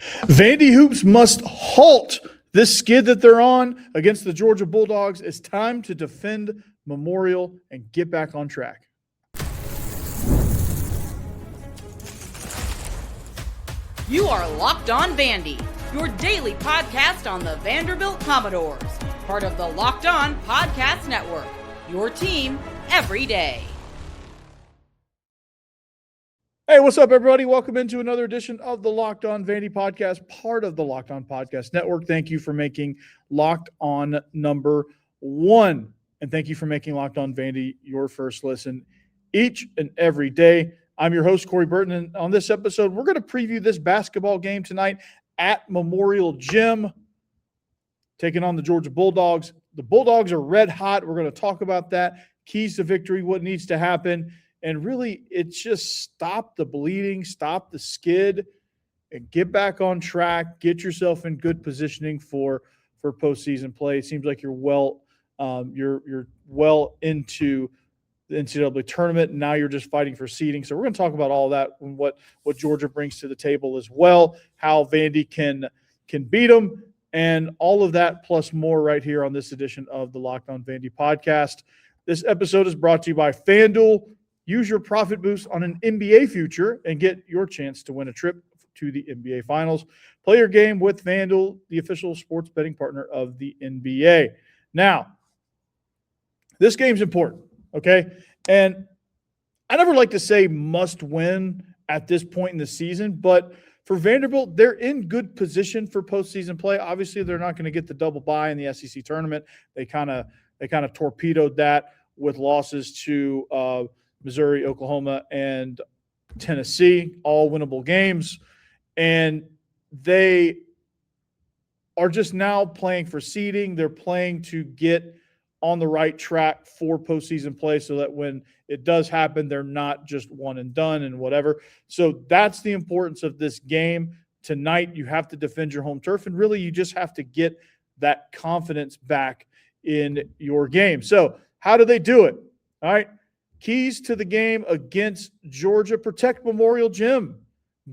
Vandy Hoops must halt this skid that they're on against the Georgia Bulldogs. It's time to defend Memorial and get back on track. You are Locked On Vandy, your daily podcast on the Vanderbilt Commodores, part of the Locked On Podcast Network, your team every day. Hey, what's up, everybody? Welcome into another edition of the Locked On Vandy podcast, part of the Locked On Podcast Network. Thank you for making Locked On number one, and thank you for making Locked On Vandy your first listen each and every day. I'm your host, Corey Burton, and on this episode, we're going to preview this basketball game tonight at Memorial Gym, taking on the Georgia Bulldogs. The Bulldogs are red hot. We're going to talk about that, keys to victory, what needs to happen, and really it's just stop the bleeding, stop the skid, and get back on track, get yourself in good positioning for postseason play. It seems like you're well into the NCAA tournament. Now you're just fighting for seeding. So we're going to talk about all that and what Georgia brings to the table as well, how Vandy can beat them, and all of that plus more right here on this edition of the Locked On Vandy podcast. This episode is brought to you by FanDuel. Use your profit boost on an NBA future and get your chance to win a trip to the NBA Finals. Play your game with FanDuel, the official sports betting partner of the NBA. Now, this game's important. Okay. And I never like to say must win at this point in the season, but for Vanderbilt, they're in good position for postseason play. Obviously, they're not going to get the double bye in the SEC tournament. They kind of torpedoed that with losses to Missouri, Oklahoma, and Tennessee, all winnable games. And they are just now playing for seeding. They're playing to get on the right track for postseason play so that when it does happen, they're not just one and done and whatever. So that's the importance of this game. Tonight, you have to defend your home turf, and really you just have to get that confidence back in your game. So how do they do it? All right. Keys to the game against Georgia: protect Memorial Gym.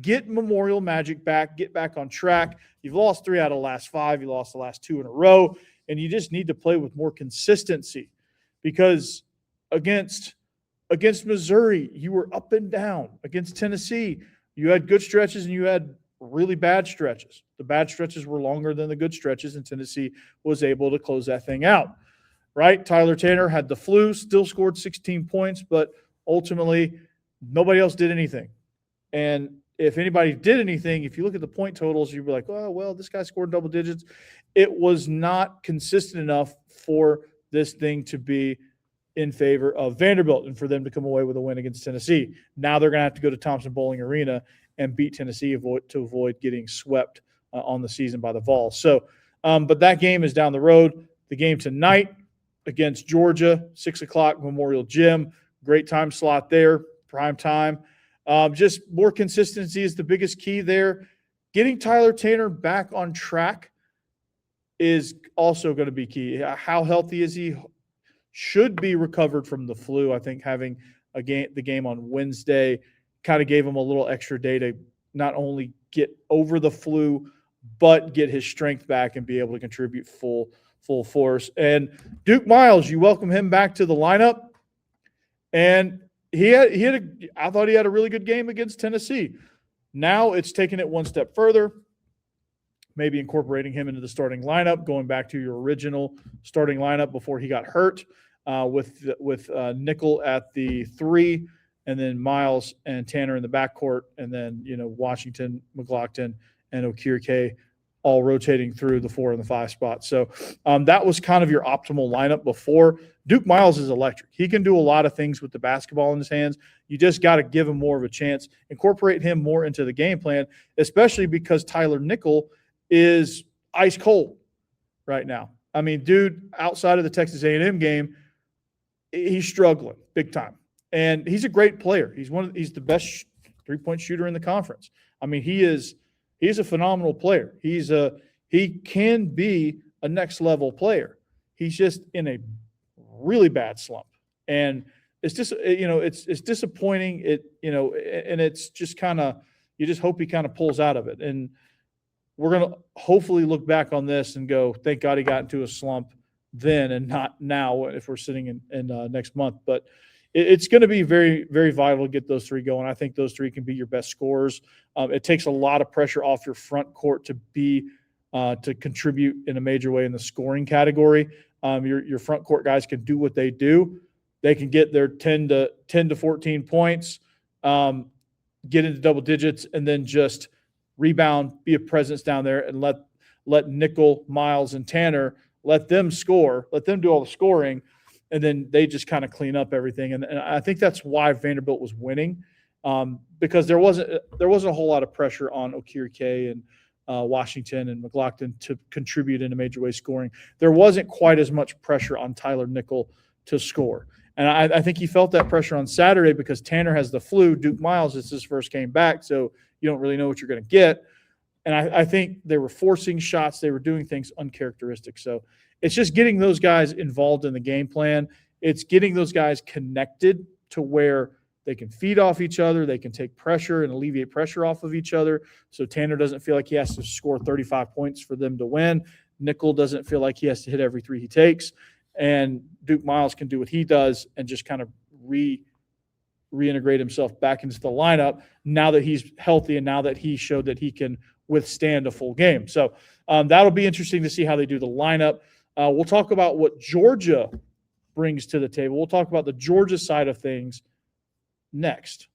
Get Memorial Magic back. Get back on track. You've lost 3 out of the last 5. You lost the last 2 in a row. And you just need to play with more consistency, because against Missouri, you were up and down. Against Tennessee, you had good stretches and you had really bad stretches. The bad stretches were longer than the good stretches, and Tennessee was able to close that thing out, right? Tyler Tanner had the flu, still scored 16 points, but ultimately nobody else did anything. And if anybody did anything, if you look at the point totals, you'd be like, oh, well, this guy scored double digits. It was not consistent enough for this thing to be in favor of Vanderbilt and for them to come away with a win against Tennessee. Now they're going to have to go to Thompson-Boling Arena and beat Tennessee to avoid getting swept on the season by the Vols. So, but that game is down the road. The game tonight against Georgia, 6 o'clock, Memorial Gym. Great time slot there, prime time. Just more consistency is the biggest key there. Getting Tyler Tanner back on track is also going to be key. How healthy is he? Should be recovered from the flu. I think having the game on Wednesday kind of gave him a little extra day to not only get over the flu, but get his strength back and be able to contribute full force. And Duke Miles, you welcome him back to the lineup. And I thought he had a really good game against Tennessee. Now it's taking it one step further, maybe incorporating him into the starting lineup, going back to your original starting lineup before he got hurt, with Nickel at the 3, and then Miles and Tanner in the backcourt, and then Washington, McLaughlin, and Okirike all rotating through the 4 and the 5 spot. So that was kind of your optimal lineup before. Duke Miles is electric. He can do a lot of things with the basketball in his hands. You just got to give him more of a chance, incorporate him more into the game plan, especially because Tyler Nickel is ice cold right now. I mean, dude, outside of the Texas A&M game, he's struggling big time. And he's a great player. He's the best three-point shooter in the conference. I mean, he's a phenomenal player. He can be a next level player. He's just in a really bad slump. And it's just, it's disappointing. And it's just kind of, you just hope he kind of pulls out of it. And we're going to hopefully look back on this and go, thank God he got into a slump then and not now if we're sitting in next month. But it's going to be very, very vital to get those three going. I think those three can be your best scorers. It takes a lot of pressure off your front court to contribute in a major way in the scoring category. Your front court guys can do what they do. They can get their 10 to 14 points, get into double digits, and then just rebound, be a presence down there, and let Nickel, Miles, and Tanner, let them score, let them do all the scoring, and then they just kind of clean up everything. And I think that's why Vanderbilt was winning, because there wasn't a whole lot of pressure on Okirike and Washington and McLaughlin to contribute in a major way scoring. There wasn't quite as much pressure on Tyler Nickel to score. And I think he felt that pressure on Saturday because Tanner has the flu. Duke Miles, it's his first game back, so you don't really know what you're going to get. And I think they were forcing shots. They were doing things uncharacteristic. So it's just getting those guys involved in the game plan. It's getting those guys connected to where they can feed off each other. They can take pressure and alleviate pressure off of each other. So Tanner doesn't feel like he has to score 35 points for them to win. Nickel doesn't feel like he has to hit every three he takes. And Duke Miles can do what he does and just kind of reintegrate himself back into the lineup now that he's healthy and now that he showed that he can withstand a full game. So that'll be interesting to see how they do the lineup. We'll talk about what Georgia brings to the table. We'll talk about the Georgia side of things next.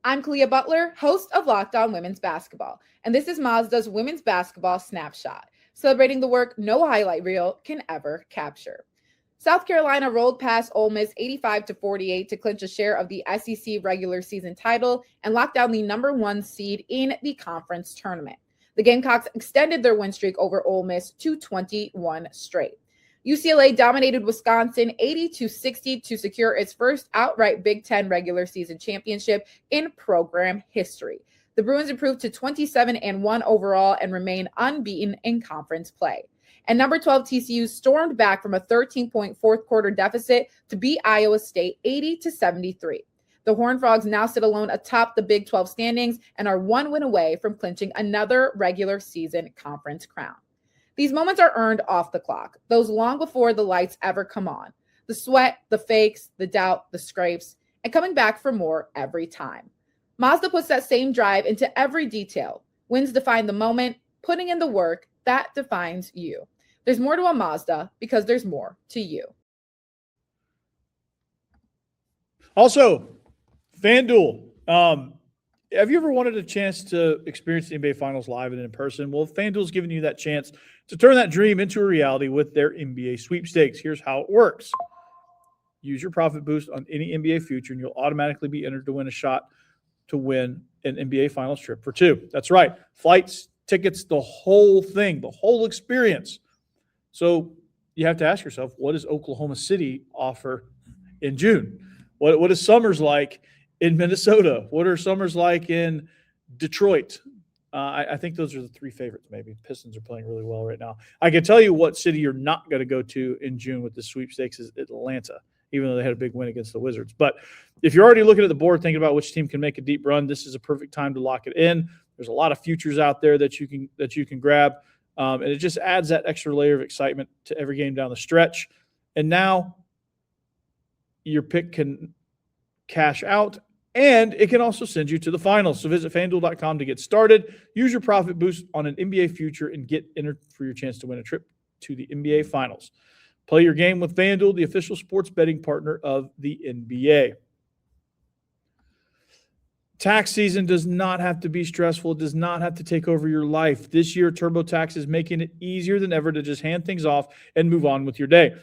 I'm Kalia Butler, host of Locked On Women's Basketball, and this is Mazda's Women's Basketball Snapshot, celebrating the work no highlight reel can ever capture. South Carolina rolled past Ole Miss 85-48 to clinch a share of the SEC regular season title and lock down the number 1 seed in the conference tournament. The Gamecocks extended their win streak over Ole Miss to 21 straight. UCLA dominated Wisconsin 80-60 to secure its first outright Big Ten regular season championship in program history. The Bruins improved to 27-1 overall and remain unbeaten in conference play. And number 12 TCU stormed back from a 13-point fourth quarter deficit to beat Iowa State 80-73. The Horned Frogs now sit alone atop the Big 12 standings and are 1 win away from clinching another regular season conference crown. These moments are earned off the clock, those long before the lights ever come on. The sweat, the fakes, the doubt, the scrapes, and coming back for more every time. Mazda puts that same drive into every detail. Wins define the moment, putting in the work, that defines you. There's more to a Mazda because there's more to you. Also, FanDuel. Have you ever wanted a chance to experience the NBA Finals live and in person? Well, FanDuel's giving you that chance to turn that dream into a reality with their NBA sweepstakes. Here's how it works. Use your profit boost on any NBA future, and you'll automatically be entered to win a shot to win an NBA Finals trip for 2. That's right. Flights, tickets, the whole thing, the whole experience. So you have to ask yourself, what does Oklahoma City offer in June? What is summers like in Minnesota? What are summers like in Detroit? I think those are the 3 favorites maybe. Pistons are playing really well right now. I can tell you what city you're not going to go to in June with the sweepstakes is Atlanta, even though they had a big win against the Wizards. But if you're already looking at the board thinking about which team can make a deep run, this is a perfect time to lock it in. There's a lot of futures out there that you can grab. And it just adds that extra layer of excitement to every game down the stretch. And now your pick can cash out, and it can also send you to the finals. So visit FanDuel.com to get started. Use your profit boost on an NBA future and get entered for your chance to win a trip to the NBA Finals. Play your game with FanDuel, the official sports betting partner of the NBA. Tax season does not have to be stressful. It does not have to take over your life. This year, TurboTax is making it easier than ever to just hand things off and move on with your day.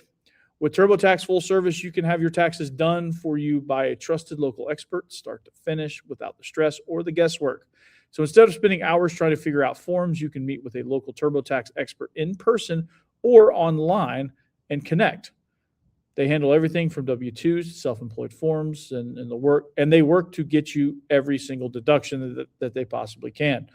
With TurboTax full service, you can have your taxes done for you by a trusted local expert, start to finish, without the stress or the guesswork. So instead of spending hours trying to figure out forms, you can meet with a local TurboTax expert in person or online and connect. They handle everything from W-2s to self-employed forms and they work to get you every single deduction that they possibly can.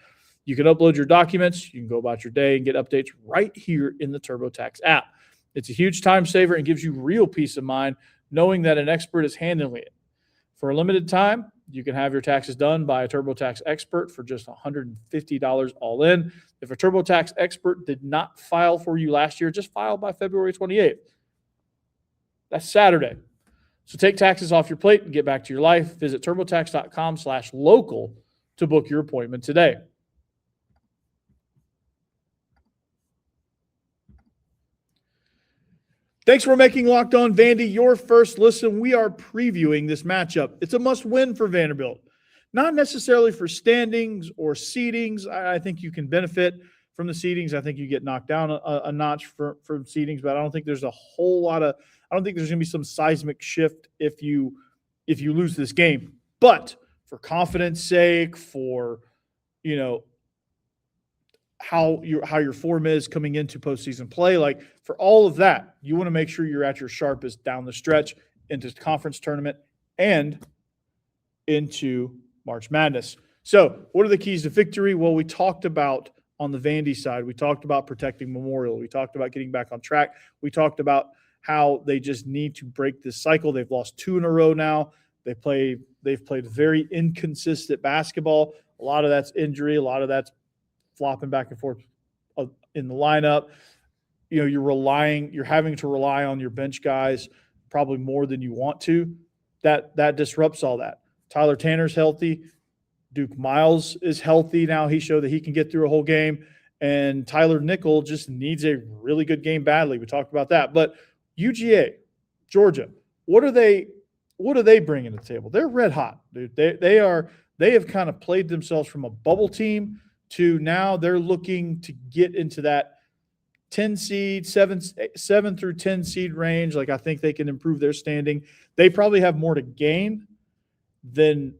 You can upload your documents, you can go about your day and get updates right here in the TurboTax app. It's a huge time saver and gives you real peace of mind knowing that an expert is handling it. For a limited time, You can have your taxes done by a TurboTax expert for just $150 all in. If a TurboTax expert did not file for you last year, just file by February 28th. That's Saturday. So take taxes off your plate and get back to your life. Visit TurboTax.com/local to book your appointment today. Thanks for making Locked On Vandy your first listen. We are previewing this matchup. It's a must-win for Vanderbilt. Not necessarily for standings or seedings. I think you can benefit from the seedings. I think you get knocked down a notch from seedings, but I don't think there's a whole lot of – I don't think there's going to be some seismic shift if you lose this game. But for confidence sake, for, you know, how your form is coming into postseason play, like for all of that, you want to make sure you're at your sharpest down the stretch into conference tournament and into March Madness. So what are the keys to victory? Well, we talked about on the Vandy side, we talked about protecting Memorial. We talked about getting back on track. We talked about how they just need to break this cycle. They've lost 2 in a row now. They've played very inconsistent basketball. A lot of that's injury. A lot of that's flopping back and forth in the lineup. You know, you're having to rely on your bench guys probably more than you want to. That disrupts all that. Tyler Tanner's healthy. Duke Miles is healthy now. He showed that he can get through a whole game. And Tyler Nickel just needs a really good game badly. We talked about that. But UGA, Georgia, what are they bringing to the table? They're red hot, dude. They have kind of played themselves from a bubble team to now they're looking to get into that 10 seed, 7 through 10 seed range. Like, I think they can improve their standing. They probably have more to gain than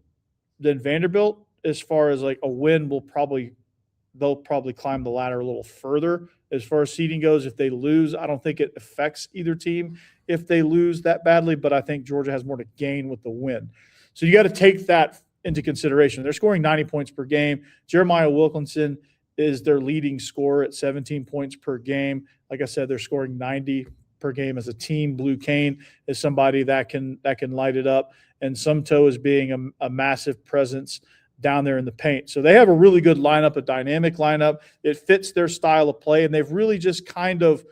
Vanderbilt as far as like a win they'll probably climb the ladder a little further as far as seeding goes. If they lose, I don't think it affects either team if they lose that badly, but I think Georgia has more to gain with the win. So you got to take that into consideration. They're scoring 90 points per game. Jeremiah Wilkinson is their leading scorer at 17 points per game. Like I said, they're scoring 90 per game as a team. Blue Kane is somebody that can light it up, and Sumto is being a massive presence down there in the paint. So they have a really good lineup, a dynamic lineup. It fits their style of play, and they've really just kind of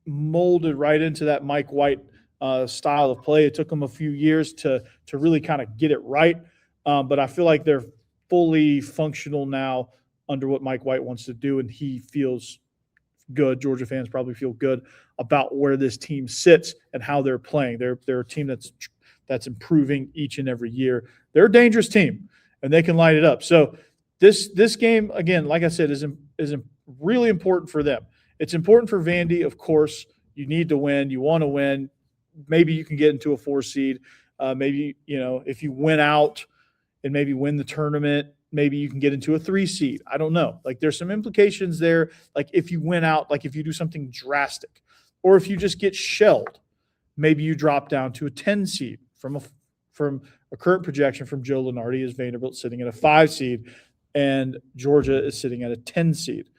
molded right into that Mike White style of play. It took them a few years to really kind of get it right, but I feel like they're fully functional now under what Mike White wants to do, and he feels good. Georgia fans probably feel good about where this team sits and how they're playing. They're a team that's improving each and every year. They're a dangerous team, and they can light it up. So this game, again, like I said, is really important for them. It's important for Vandy, of course. You need to win. You want to win. Maybe you can get into a 4 seed. Maybe, if you win out and maybe win the tournament, maybe you can get into a 3 seed. I don't know. Like, there's some implications there. Like, if you win out, like if you do something drastic, or if you just get shelled, maybe you drop down to a 10 seed from a current projection from Joe Lunardi is Vanderbilt sitting at a 5 seed and Georgia is sitting at a 10 seed.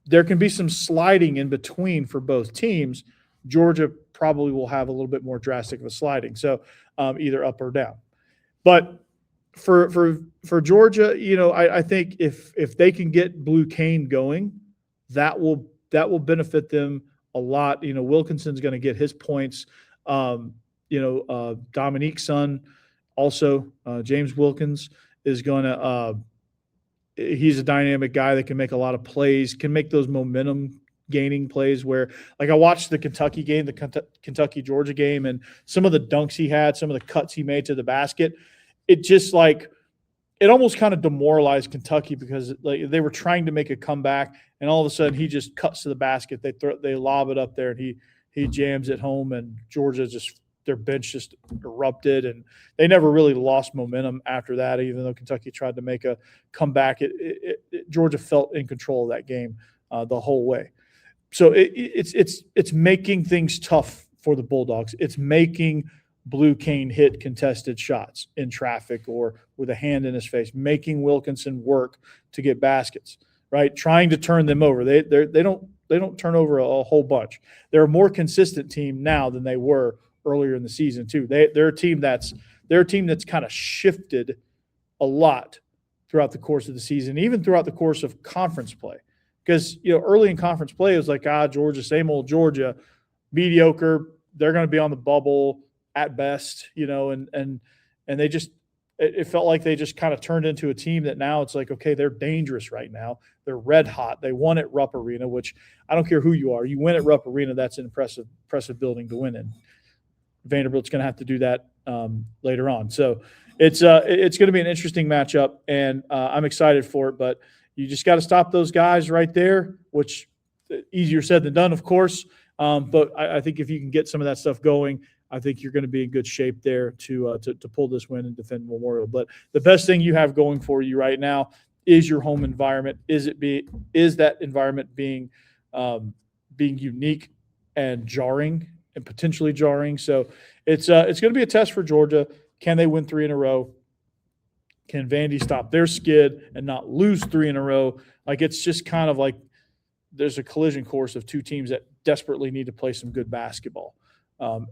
There can be some sliding in between for both teams. Georgia probably will have a little bit more drastic of a sliding, so either up or down. But for Georgia, I think if they can get Blue Kane going, that will benefit them a lot. Wilkinson's going to get his points. Dominique's son, also James Wilkins, is going to. He's a dynamic guy that can make a lot of plays, can make those momentum gaining plays where, like, I watched the Kentucky game, the Kentucky-Georgia game, and some of the dunks he had, some of the cuts he made to the basket, it just it almost kind of demoralized Kentucky because they were trying to make a comeback, and all of a sudden he just cuts to the basket. They lob it up there, and he jams it home, and Georgia their bench just erupted, and they never really lost momentum after that. Even though Kentucky tried to make a comeback, Georgia felt in control of that game the whole way. So it's making things tough for the Bulldogs. It's making Blue Kane hit contested shots in traffic or with a hand in his face, making Wilkinson work to get baskets, right? Trying to turn them over. They don't turn over a whole bunch. They're a more consistent team now than they were earlier in the season too. They're a team that's kind of shifted a lot throughout the course of the season, even throughout the course of conference play. Because, early in conference play, it was like, Georgia, same old Georgia, mediocre. They're going to be on the bubble at best, and they just, it felt like they just kind of turned into a team that now it's like, okay, they're dangerous right now. They're red hot. They won at Rupp Arena, which I don't care who you are. You win at Rupp Arena, that's an impressive building to win in. Vanderbilt's going to have to do that later on. So it's going to be an interesting matchup, and I'm excited for it. But you just got to stop those guys right there, which easier said than done, of course. But I think if you can get some of that stuff going, I think you're going to be in good shape there to pull this win and defend Memorial. But the best thing you have going for you right now is your home environment. Is that environment being unique and jarring and potentially jarring? So it's going to be a test for Georgia. Can they win 3 in a row? Can Vandy stop their skid and not lose 3 in a row? Like, it's just kind of like there's a collision course of two teams that desperately need to play some good basketball.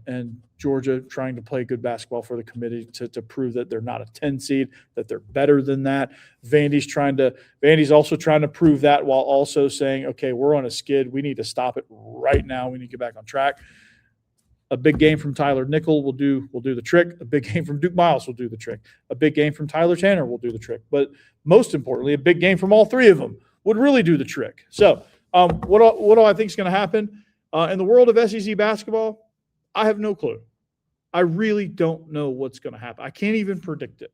And Georgia trying to play good basketball for the committee to prove that they're not a 10 seed, that they're better than that. Vandy's also trying to prove that while also saying, okay, we're on a skid. We need to stop it right now. We need to get back on track. A big game from Tyler Nickel will do the trick. A big game from Duke Miles will do the trick. A big game from Tyler Tanner will do the trick. But most importantly, a big game from all three of them would really do the trick. So what do I think is going to happen? In the world of SEC basketball, I have no clue. I really don't know what's going to happen. I can't even predict it.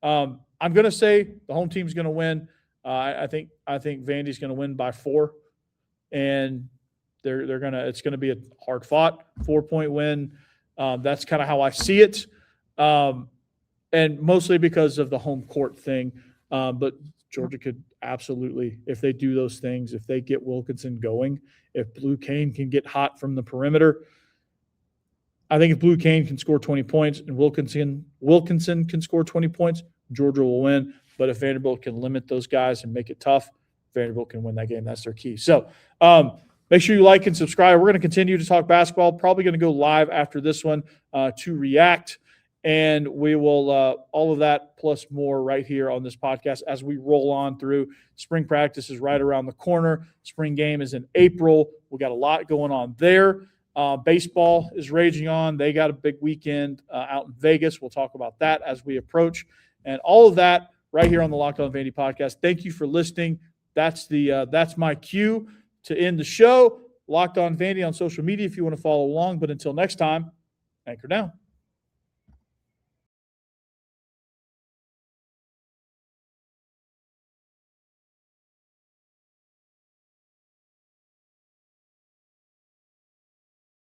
I'm going to say the home team's going to win. I think Vandy's going to win by 4, and it's going to be a hard fought 4-point win. That's kind of how I see it, and mostly because of the home court thing. But Georgia could absolutely, if they do those things, if they get Wilkinson going, if Blue Cane can get hot from the perimeter. I think if Blue Cane can score 20 points and Wilkinson can score 20 points, Georgia will win. But if Vanderbilt can limit those guys and make it tough, Vanderbilt can win that game. That's their key. So make sure you like and subscribe. We're going to continue to talk basketball. Probably going to go live after this one to react. And we will all of that plus more right here on this podcast as we roll on through. Spring practice is right around the corner. Spring game is in April. We got a lot going on there. Baseball is raging on. They got a big weekend out in Vegas. We'll talk about that as we approach. And all of that right here on the Locked On Vandy podcast. Thank you for listening. That's my cue to end the show. Locked On Vandy on social media if you want to follow along. But until next time, anchor down.